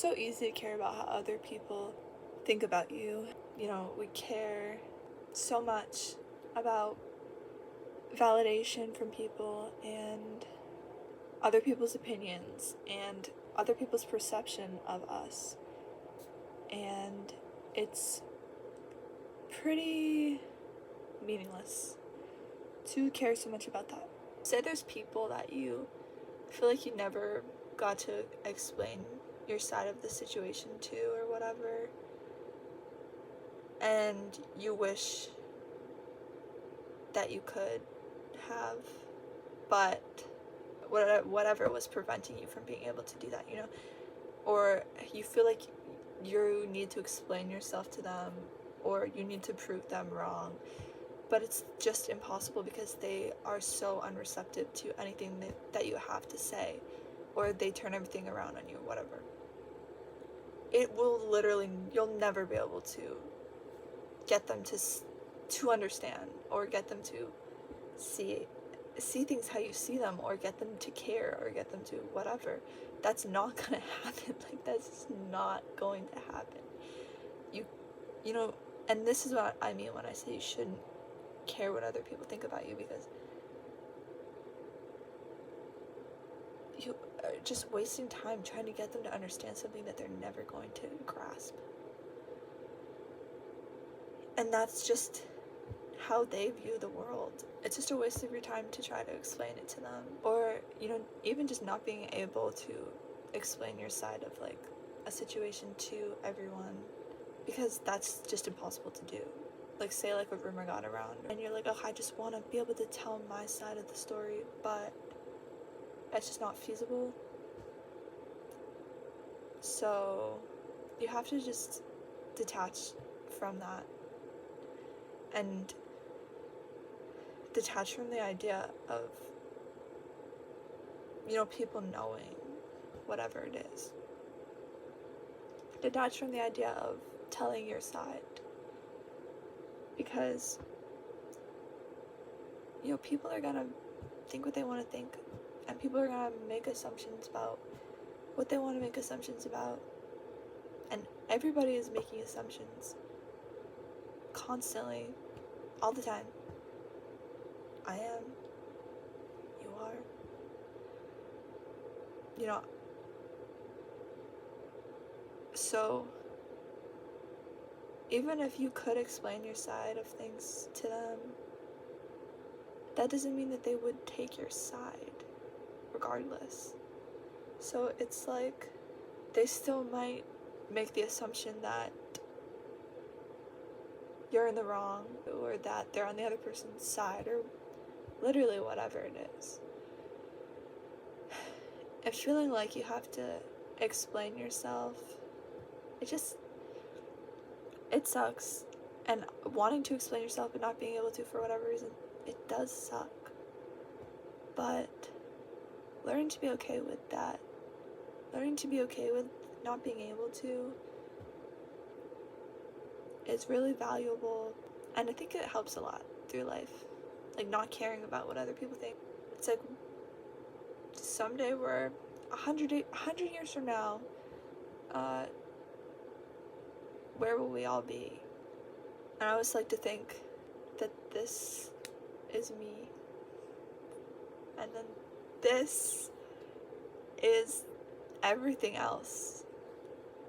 It's so easy to care about how other people think about you. You know, we care so much about validation from people and other people's opinions and other people's perception of us. And it's pretty meaningless to care so much about that. Say there's people that you feel like you never got to explain your side of the situation to or whatever, and you wish that you could have, but whatever was preventing you from being able to do that, you know, or you feel like you need to explain yourself to them or you need to prove them wrong, but it's just impossible because they are so unreceptive to anything that you have to say, or they turn everything around on you, whatever. It will literally, you'll never be able to get them to understand or get them to see things how you see them, or get them to care, or get them to whatever. That's not gonna happen. Like, that's not going to happen. You know, and this is what I mean when I say you shouldn't care what other people think about you, because you are just wasting time trying to get them to understand something that they're never going to grasp. And that's just how they view the world. It's just a waste of your time to try to explain it to them. Or, you know, even just not being able to explain your side of like a situation to everyone, because that's just impossible to do. Like, say like a rumor got around and you're like, oh, I just want to be able to tell my side of the story, but it's just not feasible. So you have to just detach from that and detach from the idea of, you know, people knowing whatever it is. Detach from the idea of telling your side, because, you know, people are gonna think what they want to think, and people are gonna make assumptions about what they want to make assumptions about, and everybody is making assumptions constantly, all the time. I am, you are, you know. So even if you could explain your side of things to them, that doesn't mean that they would take your side regardless. So it's like they still might make the assumption that you're in the wrong, or that they're on the other person's side, or literally whatever it is. And feeling like you have to explain yourself, it sucks. And wanting to explain yourself but not being able to for whatever reason, it does suck. But learning to be okay with that, learning to be okay with not being able to, is really valuable. And I think it helps a lot through life. Like, not caring about what other people think. It's like, someday we're 100 years from now, where will we all be? And I always like to think that this is me, and then this is everything else.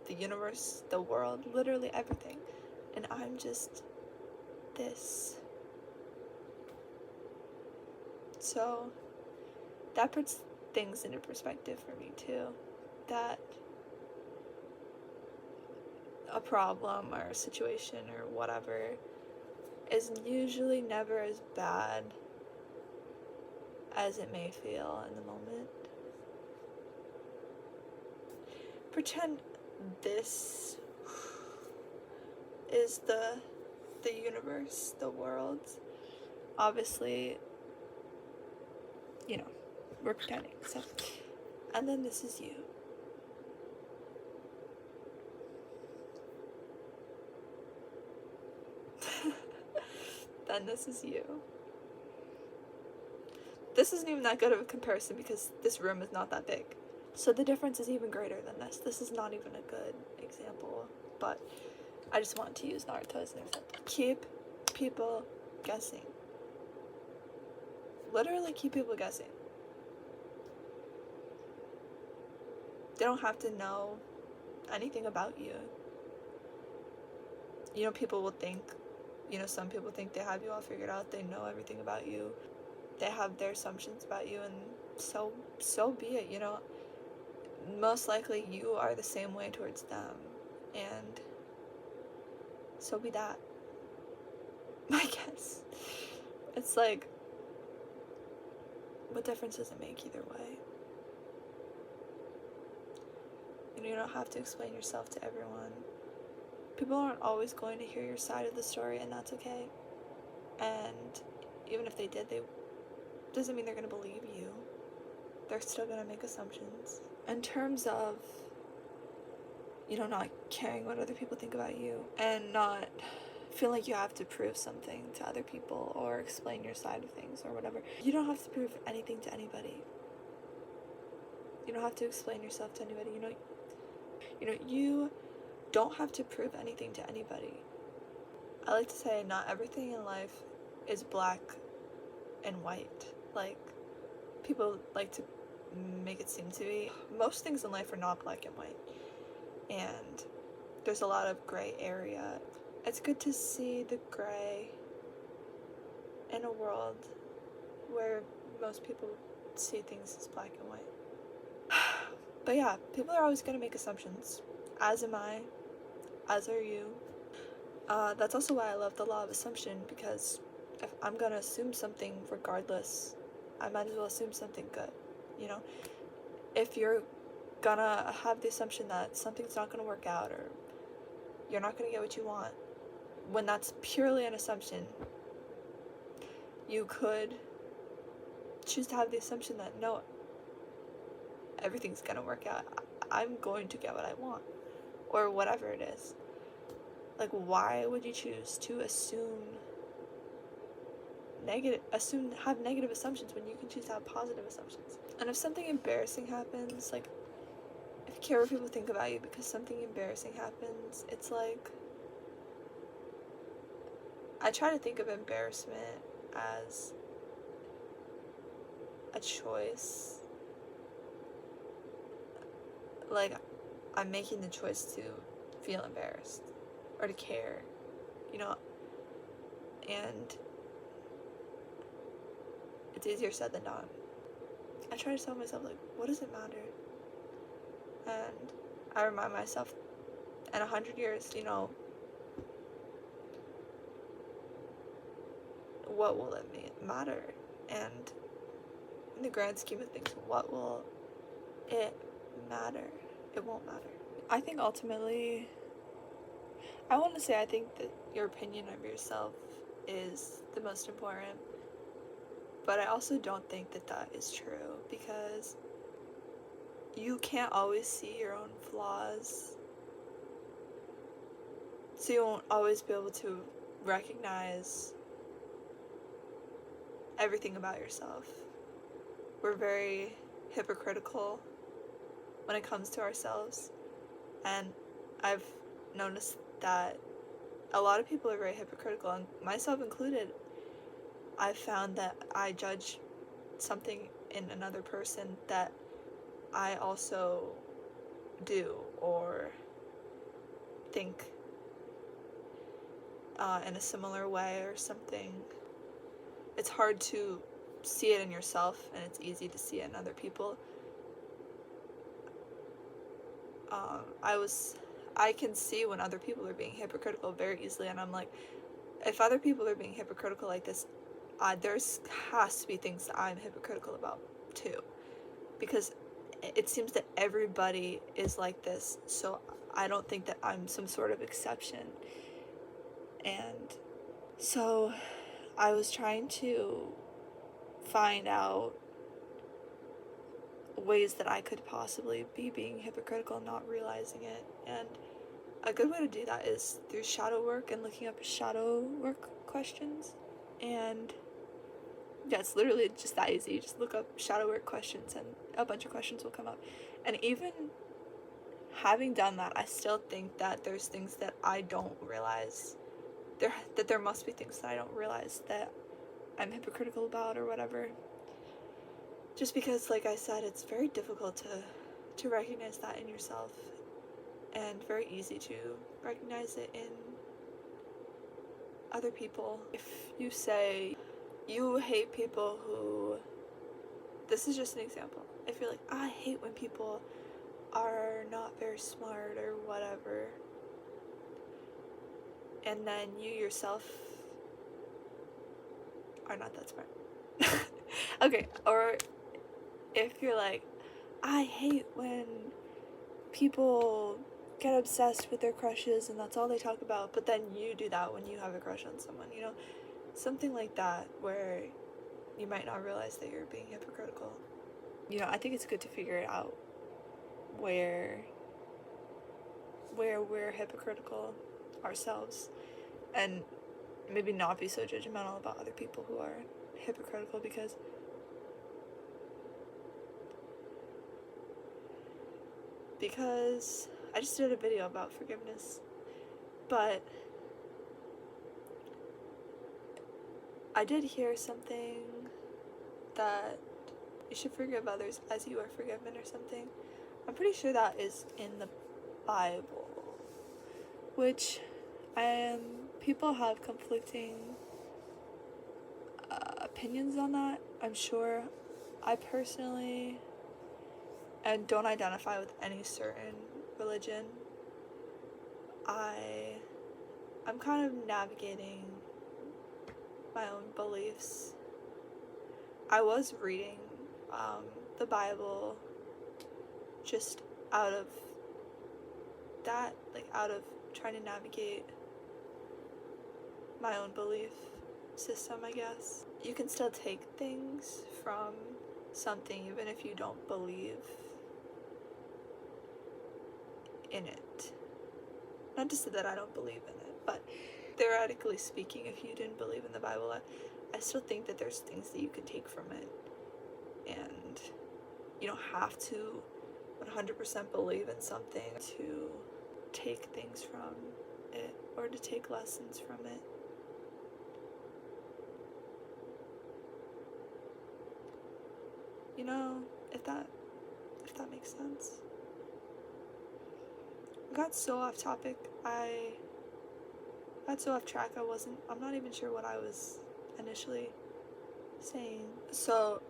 The universe, the world, literally everything. And I'm just this. So that puts things into perspective for me too. That a problem or a situation or whatever is usually never as bad as it may feel in the moment. Pretend this is the universe, the world. Obviously, you know, we're pretending. So, and then this is you. Then this is you. This isn't even that good of a comparison because this room is not that big. So the difference is even greater than this. This is not even a good example, but I just wanted to use Naruto as an example. Keep people guessing. Literally keep people guessing. They don't have to know anything about you. You know, people will think, you know, some people think they have you all figured out. They know everything about you. They have their assumptions about you, and so be it, you know. Most likely you are the same way towards them, and so be that. I guess. It's like, what difference does it make either way? You know, you don't have to explain yourself to everyone. People aren't always going to hear your side of the story, and that's okay. And even if they did, they doesn't mean they're going to believe you. They're still going to make assumptions. In terms of, you know, not caring what other people think about you, and not feel like you have to prove something to other people or explain your side of things or whatever. You don't have to prove anything to anybody. You don't have to explain yourself to anybody. You don't have to prove anything to anybody. I like to say not everything in life is black and white. Like, people like to make it seem to be. Most things in life are not black and white. And there's a lot of gray area. It's good to see the gray in a world where most people see things as black and white. But yeah, people are always going to make assumptions. As am I. As are you. That's also why I love the law of assumption, because if I'm going to assume something regardless, I might as well assume something good, you know? If you're gonna have the assumption that something's not gonna work out, or you're not gonna get what you want, when that's purely an assumption, you could choose to have the assumption that no, everything's gonna work out. I'm going to get what I want, or whatever it is. Like, why would you choose to have negative assumptions when you can choose to have positive assumptions? And if something embarrassing happens, like, if you care what people think about you because something embarrassing happens, it's like, I try to think of embarrassment as a choice. Like, I'm making the choice to feel embarrassed or to care, you know? And it's easier said than done. I try to tell myself, like, what does it matter? And I remind myself, in 100 years, you know, what will it matter? And in the grand scheme of things, what will it matter? It won't matter. I think ultimately, I think that your opinion of yourself is the most important. But I also don't think that that is true, because you can't always see your own flaws. So you won't always be able to recognize everything about yourself. We're very hypocritical when it comes to ourselves. And I've noticed that a lot of people are very hypocritical, and myself included. I've found that I judge something in another person that I also do or think in a similar way or something. It's hard to see it in yourself, and it's easy to see it in other people. I can see when other people are being hypocritical very easily, and I'm like, if other people are being hypocritical like this, there's has to be things that I'm hypocritical about too, because it seems that everybody is like this, so I don't think that I'm some sort of exception. And so I was trying to find out ways that I could possibly be being hypocritical and not realizing it. And a good way to do that is through shadow work and looking up shadow work questions. And Yeah, it's literally just that easy. You just look up shadow work questions and a bunch of questions will come up. And even having done that, I still think that there's things that I don't realize. There must be things that I don't realize that I'm hypocritical about or whatever. Just because, like I said, it's very difficult to recognize that in yourself, and very easy to recognize it in other people. If you say you hate people who, this is just an example, if you're like, I hate when people are not very smart or whatever, and then you yourself are not that smart. Okay, or if you're like, I hate when people get obsessed with their crushes and that's all they talk about, but then you do that when you have a crush on someone, you know? Something like that, where you might not realize that you're being hypocritical. You know, I think it's good to figure it out where we're hypocritical ourselves, and maybe not be so judgmental about other people who are hypocritical, because I just did a video about forgiveness, but I did hear something that you should forgive others as you are forgiven or something. I'm pretty sure that is in the Bible, which people have conflicting opinions on that, I'm sure. I personally don't identify with any certain religion. I'm kind of navigating my own beliefs. I was reading the Bible just out of that, like out of trying to navigate my own belief system, I guess. You can still take things from something even if you don't believe in it. Not to say that I don't believe in it, but theoretically speaking, if you didn't believe in the Bible, I still think that there's things that you could take from it, and you don't have to 100% believe in something to take things from it or to take lessons from it. You know, if that makes sense. I got so off topic. I got so off track. I'm not even sure what I was initially saying. So,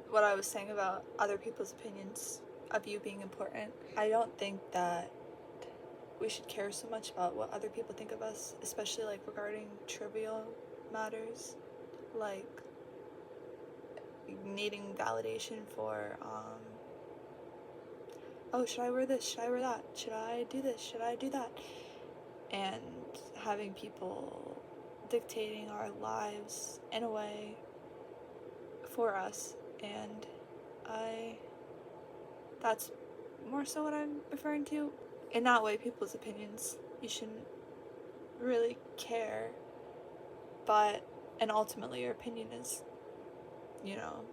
what I was saying about other people's opinions of you being important, I don't think that we should care so much about what other people think of us, especially like regarding trivial matters, like needing validation for oh, should I wear this? Should I wear that? Should I do this? Should I do that? And having people dictating our lives in a way for us. And that's more so what I'm referring to. In that way, people's opinions, you shouldn't really care. And ultimately your opinion is, you know,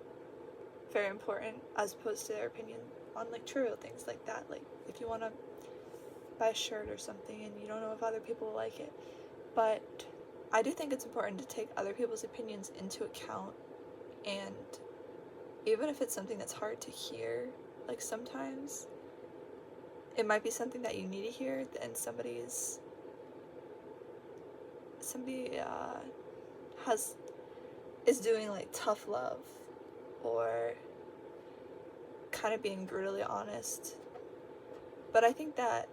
very important, as opposed to their opinion on like trivial things like that. Like if you want to buy a shirt or something and you don't know if other people will like it. But I do think it's important to take other people's opinions into account, and even if it's something that's hard to hear, like sometimes it might be something that you need to hear, and somebody is doing like tough love or kind of being brutally honest. But I think that,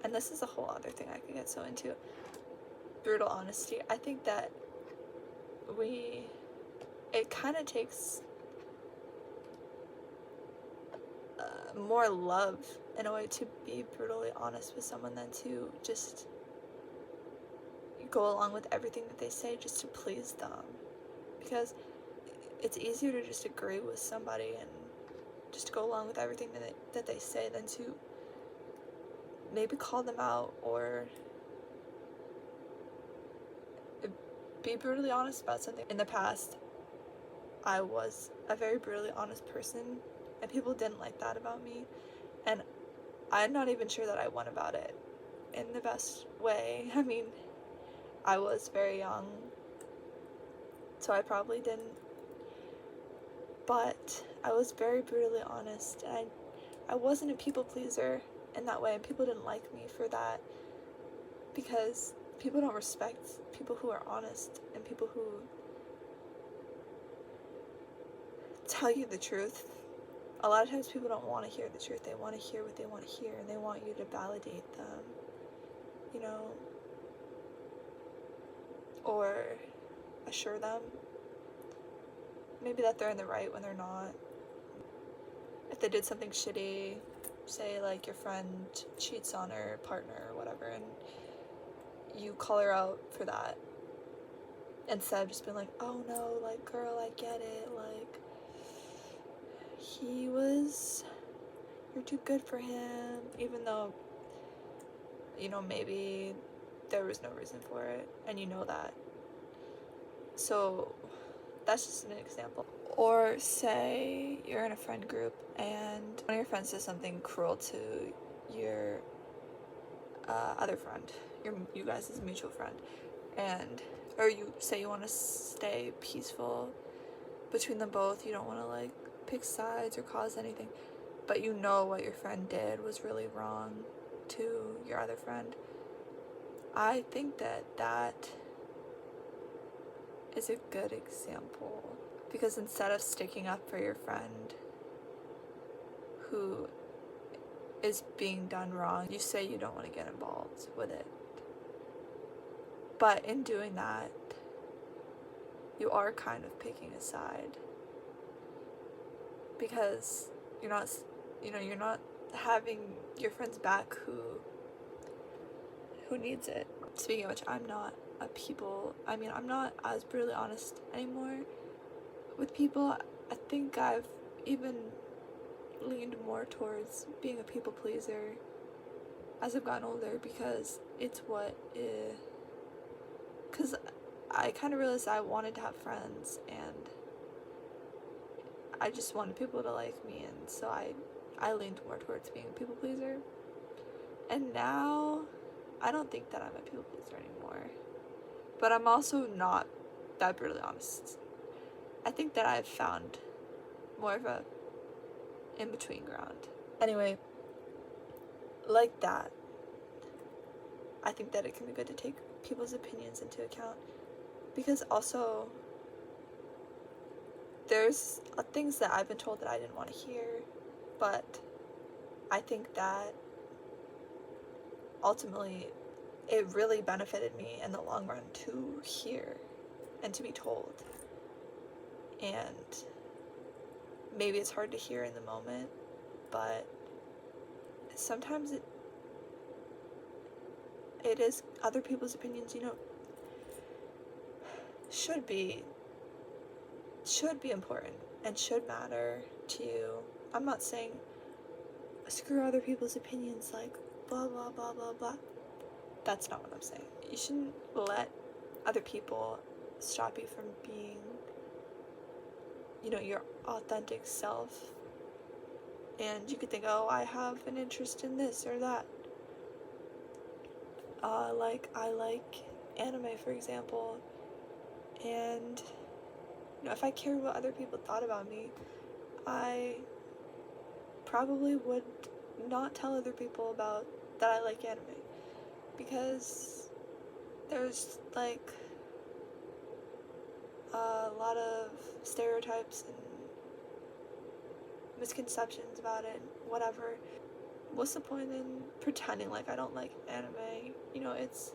and this is a whole other thing I could get so into, brutal honesty, I think that it kind of takes more love in a way to be brutally honest with someone than to just go along with everything that they say just to please them, because it's easier to just agree with somebody and just go along with everything that they say than to maybe call them out or be brutally honest about something. In the past, I was a very brutally honest person, and people didn't like that about me, and I'm not even sure that I went about it in the best way. I mean, I was very young, so I probably didn't, but I was very brutally honest, and I wasn't a people pleaser in that way, and people didn't like me for that, because people don't respect people who are honest and people who tell you the truth. A lot of times people don't want to hear the truth. They want to hear what they want to hear, and they want you to validate them, you know, or assure them maybe that they're in the right when they're not. If they did something shitty, say like your friend cheats on her partner or whatever, and you call her out for that, instead of just being like, oh no, like, girl, I get it, like, you're too good for him, even though, you know, maybe there was no reason for it, and you know that. So that's just an example. Or say you're in a friend group and one of your friends does something cruel to your other friend, you guys' mutual friend, and or you say you want to stay peaceful between them both, you don't want to like pick sides or cause anything, but you know what your friend did was really wrong to your other friend. I think that is a good example, because instead of sticking up for your friend who is being done wrong, you say you don't want to get involved with it. But in doing that, you are kind of picking a side, because you're not having your friend's back who needs it. Speaking of which, I'm not as brutally honest anymore with people. I think I've even leaned more towards being a people pleaser as I've gotten older, because because I kind of realized I wanted to have friends, and I just wanted people to like me, and so I leaned more towards being a people pleaser. And now, I don't think that I'm a people pleaser anymore, but I'm also not that brutally honest. I think that I've found more of a in-between ground. Anyway, like that, I think that it can be good to take people's opinions into account, because also there's things that I've been told that I didn't want to hear, but I think that ultimately it really benefited me in the long run to hear and to be told. And maybe it's hard to hear in the moment, but sometimes it is other people's opinions, you know, should be important and should matter to you. I'm not saying screw other people's opinions, like blah blah blah blah blah. That's not what I'm saying. You shouldn't let other people stop you from being, you know, your authentic self. And you could think, oh, I have an interest in this or that. Like, I like anime, for example, and, you know, if I cared what other people thought about me, I probably would not tell other people about that I like anime, because there's, like, a lot of stereotypes and misconceptions about it, whatever. What's the point in pretending like I don't like anime? You know, it's,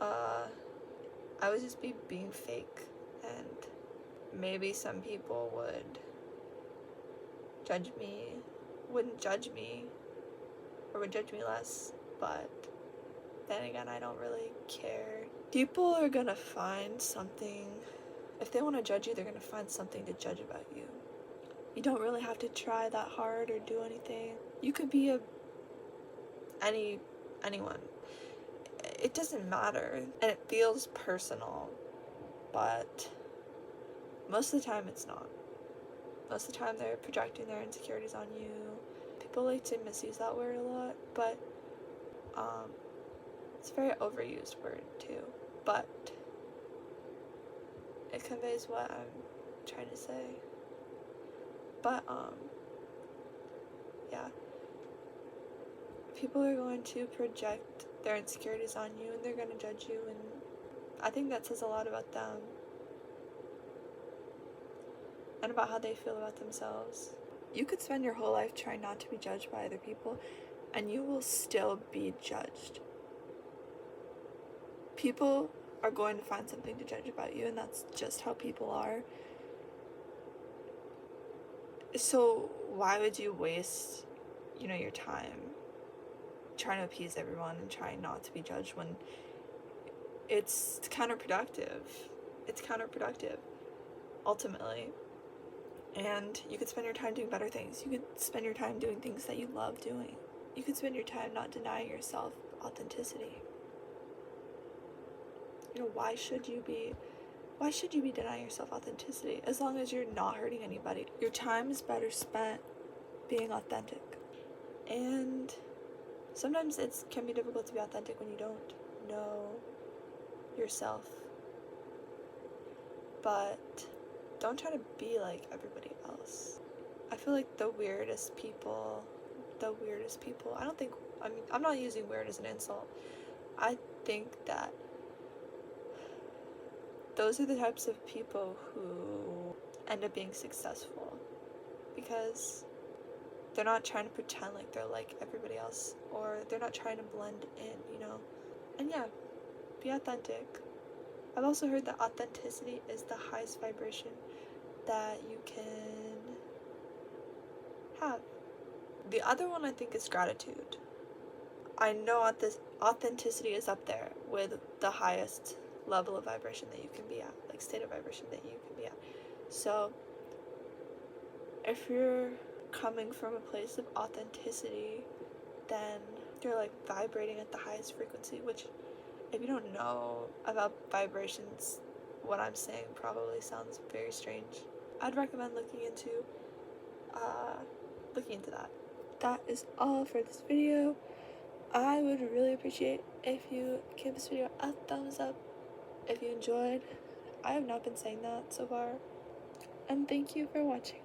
I would just be being fake, and maybe some people wouldn't judge me, or would judge me less, but then again, I don't really care. People are gonna find something, if they want to judge you, they're gonna find something to judge about you. You don't really have to try that hard or do anything. You could be anyone. it doesn't matter, and it feels personal, but most of the time it's not. Most of the time they're projecting their insecurities on you. People like to misuse that word a lot, but it's a very overused word too, but it conveys what I'm trying to say. But yeah, people are going to project their insecurities on you, and they're going to judge you, and I think that says a lot about them and about how they feel about themselves. You could spend your whole life trying not to be judged by other people, and you will still be judged. People are going to find something to judge about you, and that's just how people are. So why would you waste, your time trying to appease everyone and trying not to be judged when it's counterproductive? It's counterproductive, ultimately. And you could spend your time doing better things. You could spend your time doing things that you love doing. You could spend your time not denying yourself authenticity. Why should you be denying yourself authenticity as long as you're not hurting anybody? Your time is better spent being authentic. And sometimes it can be difficult to be authentic when you don't know yourself. But don't try to be like everybody else. I feel like the weirdest people, I'm not using weird as an insult. I think that those are the types of people who end up being successful because they're not trying to pretend like they're like everybody else, or they're not trying to blend in, And yeah, be authentic. I've also heard that authenticity is the highest vibration that you can have. The other one I think is gratitude. I know authenticity is up there with the highest level of vibration that you can be at, like state of vibration that you can be at. So if you're coming from a place of authenticity, then you're like vibrating at the highest frequency, which if you don't know about vibrations, what I'm saying probably sounds very strange. I'd recommend looking into that. That is all for this video. I would really appreciate if you give this video a thumbs up if you enjoyed. I have not been saying that so far. And thank you for watching.